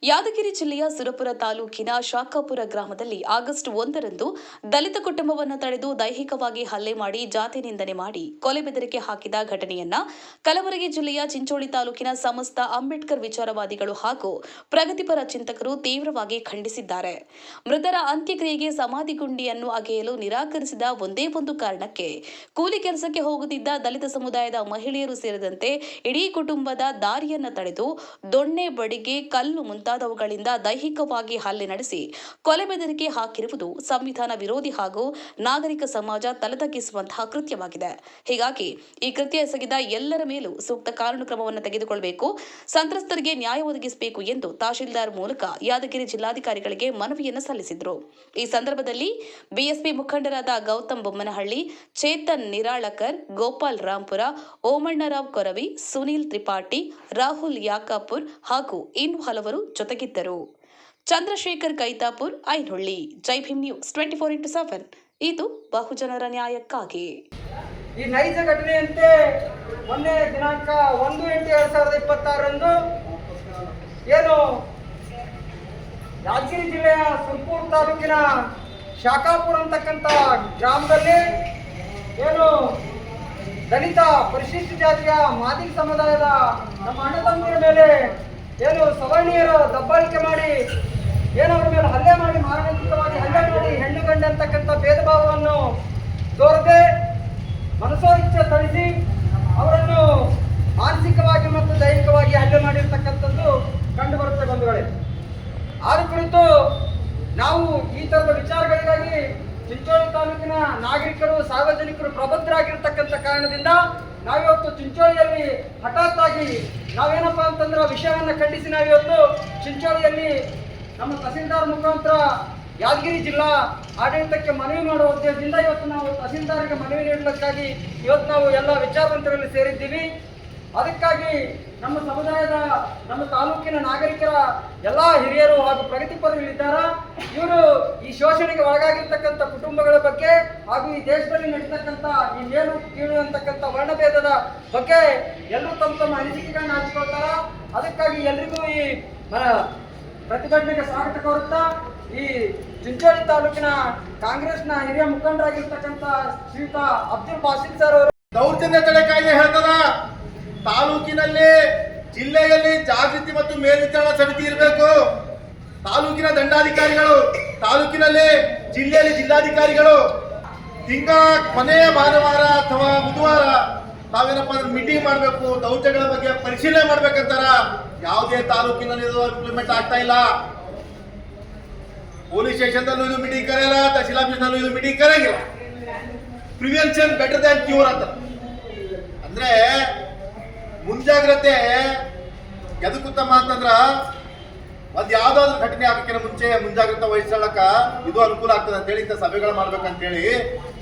ಯಾದಗಿರಿ ಜಿಲ್ಲೆಯ ಸುರಪುರ ತಾಲೂಕಿನ ಶಾಖಾಪುರ ಗ್ರಾಮದಲ್ಲಿ ಆಗಸ್ಟ್ 1ರಂದು ದಲಿತ ಕುಟುಂಬವನ್ನು ತಡೆದು ದೈಹಿಕವಾಗಿ ಹಲ್ಲೆ ಮಾಡಿ ಜಾತಿ ನಿಂದನೆ ಮಾಡಿ ಕೊಲೆ ಬೆದರಿಕೆ ಹಾಕಿದ ಘಟನೆಯನ್ನ ಕಲಬುರಗಿ ಜಿಲ್ಲೆಯ ಚಿಂಚೋಳಿ ತಾಲೂಕಿನ ಸಮಸ್ತ ಅಂಬೇಡ್ಕರ್ ವಿಚಾರವಾದಿಗಳು ಹಾಗೂ ಪ್ರಗತಿಪರ ಚಿಂತಕರು ತೀವ್ರವಾಗಿ ಖಂಡಿಸಿದ್ದಾರೆ. ಮೃತರ ಅಂತ್ಯಕ್ರಿಯೆಗೆ ಸಮಾಧಿ ಗುಂಡಿಯನ್ನು ಅಗೆಯಲು ನಿರಾಕರಿಸಿದ ಒಂದೇ ಒಂದು ಕಾರಣಕ್ಕೆ ಕೂಲಿ ಕೆಲಸಕ್ಕೆ ಹೋಗುತ್ತಿದ್ದ ದಲಿತ ಸಮುದಾಯದ ಮಹಿಳೆಯರು ಸೇರಿದಂತೆ ಇಡೀ ಕುಟುಂಬದ ದಾರಿಯನ್ನು ತಡೆದು ದೊಣ್ಣೆ, ಬಡಿಗೆ, ಕಲ್ಲು ಮುಂತಾದವುಗಳಿಂದ ದೈಹಿಕವಾಗಿ ಹಲ್ಲೆ ನಡೆಸಿ ಕೊಲೆ ಬೆದರಿಕೆ ಹಾಕಿರುವುದು ಸಂವಿಧಾನ ವಿರೋಧಿ ಹಾಗೂ ನಾಗರಿಕ ಸಮಾಜ ತಲೆತಗ್ಗಿಸುವಂತಹ ಕೃತ್ಯವಾಗಿದೆ. ಹೀಗಾಗಿ ಈ ಕೃತ್ಯ ಎಸಗಿದ ಎಲ್ಲರ ಮೇಲೂ ಸೂಕ್ತ ಕಾನೂನು ಕ್ರಮವನ್ನು ತೆಗೆದುಕೊಳ್ಳಬೇಕು, ಸಂತ್ರಸ್ತರಿಗೆ ನ್ಯಾಯ ಒದಗಿಸಬೇಕು ಎಂದು ತಹಶೀಲ್ದಾರ್ ಮೂಲಕ ಯಾದಗಿರಿ ಜಿಲ್ಲಾಧಿಕಾರಿಗಳಿಗೆ ಮನವಿಯನ್ನು ಸಲ್ಲಿಸಿದರು. ಈ ಸಂದರ್ಭದಲ್ಲಿ ಬಿಎಸ್ಪಿ ಮುಖಂಡರಾದ ಗೌತಮ್ ಬೊಮ್ಮನಹಳ್ಳಿ, ಚೇತನ್ ನಿರಾಳಕರ್, ಗೋಪಾಲ್ ರಾಂಪುರ, ಓಮಣ್ಣರಾವ್ ಕೊರವಿ, ಸುನೀಲ್ ತ್ರಿಪಾಠಿ, ರಾಹುಲ್ ಯಾಕಾಪುರ್ ಹಾಗೂ ಇನ್ನು ಹಲವರು ಜೊತೆಗಿದ್ದರು. ಚಂದ್ರಶೇಖರ್ ಕೈತಾಪುರ್, ಐನಹಳ್ಳಿ. ಜೈ ಭೀಮ್ ನ್ಯೂಸ್ 24x7 ಇದು ಬಹುಜನರ ನ್ಯಾಯಕ್ಕಾಗಿ. ಈ ನೈಜ ಘಟನೆಯಂತೆ ಮೊನ್ನೆ ದಿನಾಂಕ 1/8/2026ರಂದು ಏನು ಯಾದಗಿರಿ ಜಿಲ್ಲೆಯ ಸುರಪುರ ತಾಲೂಕಿನ ಶಾಖಾಪುರ ಅಂತಕ್ಕಂಥ ಗ್ರಾಮದಲ್ಲಿ ಏನು ದಲಿತ ಪರಿಶಿಷ್ಟ ಜಾತಿಯ ಮಾದಿಗ ಸಮುದಾಯದ ನಮ್ಮ ಅಣ್ಣ ತಮ್ಮರ ಮೇಲೆ ಏನು ಸವರ್ಣೀಯರ ದಬ್ಬಾಳಿಕೆ ಮಾಡಿ ಏನವರ ಮೇಲೆ ಹಲ್ಲೆ ಮಾಡಿ, ಮಾರಣಾಂತಿಕವಾಗಿ ಹಲ್ಲೆ ಮಾಡಿ, ಹೆಣ್ಣು ಗಂಡು ಅಂತಕ್ಕಂಥ ಭೇದ ಭಾವವನ್ನು ತೋರದೆ ಮನಸೋ ಇಚ್ಛೆ ತಳಿಸಿ ಅವರನ್ನು ಮಾನಸಿಕವಾಗಿ ಮತ್ತು ದೈಹಿಕವಾಗಿ ಹಲ್ಲೆ ಮಾಡಿರ್ತಕ್ಕಂಥದ್ದು ಕಂಡು ಬರುತ್ತೆ ಬಂಧುಗಳೇ. ಆದ ಕುರಿತು ನಾವು ಈ ತರದ ವಿಚಾರಗಳಿಗಾಗಿ ಚಿಂಚೋಳಿ ತಾಲೂಕಿನ ನಾಗರಿಕರು, ಸಾರ್ವಜನಿಕರು ಪ್ರಬುದ್ಧರಾಗಿರ್ತಕ್ಕಂಥ ಕಾರಣದಿಂದ ನಾವಿವತ್ತು ಚಿಂಚೋಳಿಯಲ್ಲಿ ಹಠಾತ್ ಆಗಿ ನಾವೇನಪ್ಪ ಅಂತಂದ್ರೆ ವಿಷಯವನ್ನು ಖಂಡಿಸಿ ನಾವಿವತ್ತು ಚಿಂಚೋಳಿಯಲ್ಲಿ ನಮ್ಮ ತಹಸೀಲ್ದಾರ್ ಮುಖಾಂತರ ಯಾದಗಿರಿ ಜಿಲ್ಲಾ ಆಡಳಿತಕ್ಕೆ ಮನವಿ ಮಾಡುವ ಉದ್ದೇಶದಿಂದ ಇವತ್ತು ನಾವು ತಹಸೀಲ್ದಾರ್ಗೆ ಮನವಿ ನೀಡಲಿಕ್ಕಾಗಿ ಇವತ್ತು ನಾವು ಎಲ್ಲ ವಿಚಾರವಂತರಲ್ಲಿ ಸೇರಿದ್ದೀವಿ. ಅದಕ್ಕಾಗಿ ನಮ್ಮ ಸಮುದಾಯದ, ನಮ್ಮ ತಾಲೂಕಿನ ನಾಗರಿಕರ ಎಲ್ಲ ಹಿರಿಯರು ಹಾಗೂ ಪ್ರಗತಿಪರರಿದ್ದಾರೆ. ಇವರು ಈ ಶೋಷಣೆಗೆ ಒಳಗಾಗಿರ್ತಕ್ಕಂಥ ಕುಟುಂಬಗಳ ಬಗ್ಗೆ ಹಾಗೂ ಈ ದೇಶದಲ್ಲಿ ನಡೀತಕ್ಕಂಥ ಈ ಮೇಲು ಕೀಳು ಅಂತಕ್ಕಂಥ ವರ್ಣಭೇದದ ಬಗ್ಗೆ ಎಲ್ಲರೂ ತಮ್ಮ ತಮ್ಮ ಅನಿಸಿಕೆಗಳನ್ನ ಹಂಚಿಕೊಳ್ತಾರ. ಅದಕ್ಕಾಗಿ ಎಲ್ರಿಗೂ ಈ ಪ್ರತಿಭಟನೆಗೆ ಸ್ವಾಗತ ಕೋರುತ್ತಾ ಈ ಚಿಂಚೋಳಿ ತಾಲೂಕಿನ ಕಾಂಗ್ರೆಸ್ನ ಹಿರಿಯ ಮುಖಂಡರಾಗಿರ್ತಕ್ಕಂಥ ಶ್ರೀಯುತ ಅಬ್ದುಲ್ ಬಾಸಿಲ್ ಸರ್ ಅವರು ದೌರ್ಜನ್ಯ ತಡೆ ಕಾಯ್ದೆ ಹೇಳ್ತದ ತಾಲೂಕಿನಲ್ಲಿ, ಜಿಲ್ಲೆಯಲ್ಲಿ ಜಾಗೃತಿ ಮತ್ತು ಮೇಲ್ವಿಚಾರಣಾ ಸಮಿತಿ ಇರಬೇಕು. ತಾಲೂಕಿನ ದಂಡಾಧಿಕಾರಿಗಳು, ತಾಲೂಕಿನಲ್ಲಿ ಜಿಲ್ಲೆಯಲ್ಲಿ ಜಿಲ್ಲಾಧಿಕಾರಿಗಳು ತಿಂಗಳ ಕೊನೆಯ ಭಾನುವಾರ ಅಥವಾ ಬುಧವಾರ ತಾವೇನಪ್ಪ ಮೀಟಿಂಗ್ ಮಾಡಬೇಕು, ದೌರ್ಜನ್ಯಗಳ ಬಗ್ಗೆ ಪರಿಶೀಲನೆ ಮಾಡ್ಬೇಕಂತಾರ. ಯಾವುದೇ ತಾಲೂಕಿನಲ್ಲಿ ಇಂಪ್ಲಿಮೆಂಟ್ ಆಗ್ತಾ ಇಲ್ಲ. ಪೊಲೀಸ್ ಸ್ಟೇಷನ್ದಲ್ಲೂ ಇದು ಮೀಟಿಂಗ್ ಕರೆಯಲ್ಲ, ತಹಸೀಲ್ ಆಫೀಸ್ನಲ್ಲೂ ಇದು ಮೀಟಿಂಗ್ ಕರೆಯಂಗಿಲ್ಲ. ಪ್ರಿವೆನ್ಷನ್ ಬೆಟರ್ ದ್ಯಾನ್ ಕ್ಯೂರ್ ಅಂತ ಅಂದ್ರೆ ಮುಂಜಾಗ್ರತೆ ಎದಕ್ಕುತ್ತಮ್ಮ ಅಂತಂದ್ರ ಒಂದ್ ಯಾವ್ದಾದ್ರು ಘಟನೆ ಆಗಕ್ಕಿಂತ ಮುಂಚೆ ಮುಂಜಾಗ್ರತೆ ವಹಿಸಲಕ್ಕ ಇದು ಅನುಕೂಲ ಆಗ್ತದೆ ಅಂತೇಳಿ ಇಂಥ ಸಭೆಗಳು ಮಾಡ್ಬೇಕಂತೇಳಿ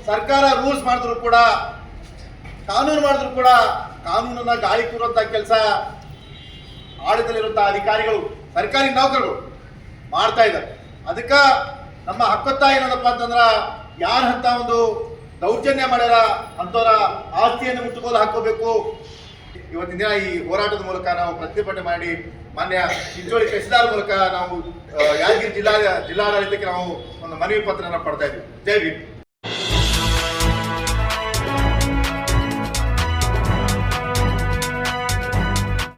ಸರ್ಕಾರ ರೂಲ್ಸ್ ಮಾಡಿದ್ರು ಕೂಡ, ಕಾನೂನು ಮಾಡಿದ್ರು ಕೂಡ ಕಾನೂನನ್ನ ಗಾಳಿ ಕೂರುವಂತ ಕೆಲಸ ಆಡಳಿತದಲ್ಲಿರುವಂತಹ ಅಧಿಕಾರಿಗಳು, ಸರ್ಕಾರಿ ನೌಕರರು ಮಾಡ್ತಾ ಇದ್ದಾರೆ. ಅದಕ್ಕ ನಮ್ಮ ಹಕ್ಕೊತ್ತಾಯ ಏನದಪ್ಪ ಅಂತಂದ್ರ ಯಾರ ಅಂತ ಒಂದು ದೌರ್ಜನ್ಯ ಮಾಡ್ಯಾರ ಅಂತವರ ಆಸ್ತಿಯನ್ನು ಮುಟ್ಟುಗೋಲು ಹಾಕೋಬೇಕು. ಇವತ್ತಿನ ದಿನ ಈ ಹೋರಾಟದ ಮೂಲಕ ನಾವು ಪ್ರತಿಭಟನೆ ಮಾಡಿ ಮಾನ್ಯ ಚಿಂಚೋಳಿ ತಹಸೀಲ್ದಾರ್ ಮೂಲಕ ನಾವು ಯಾದಗಿರಿ ಜಿಲ್ಲಾಡಳಿತಕ್ಕೆ ನಾವು ಒಂದು ಮನವಿ ಪತ್ರನ ಪಡ್ತಾ ಇದ್ದೀವಿ. ಜೈ ಭೀಮ್.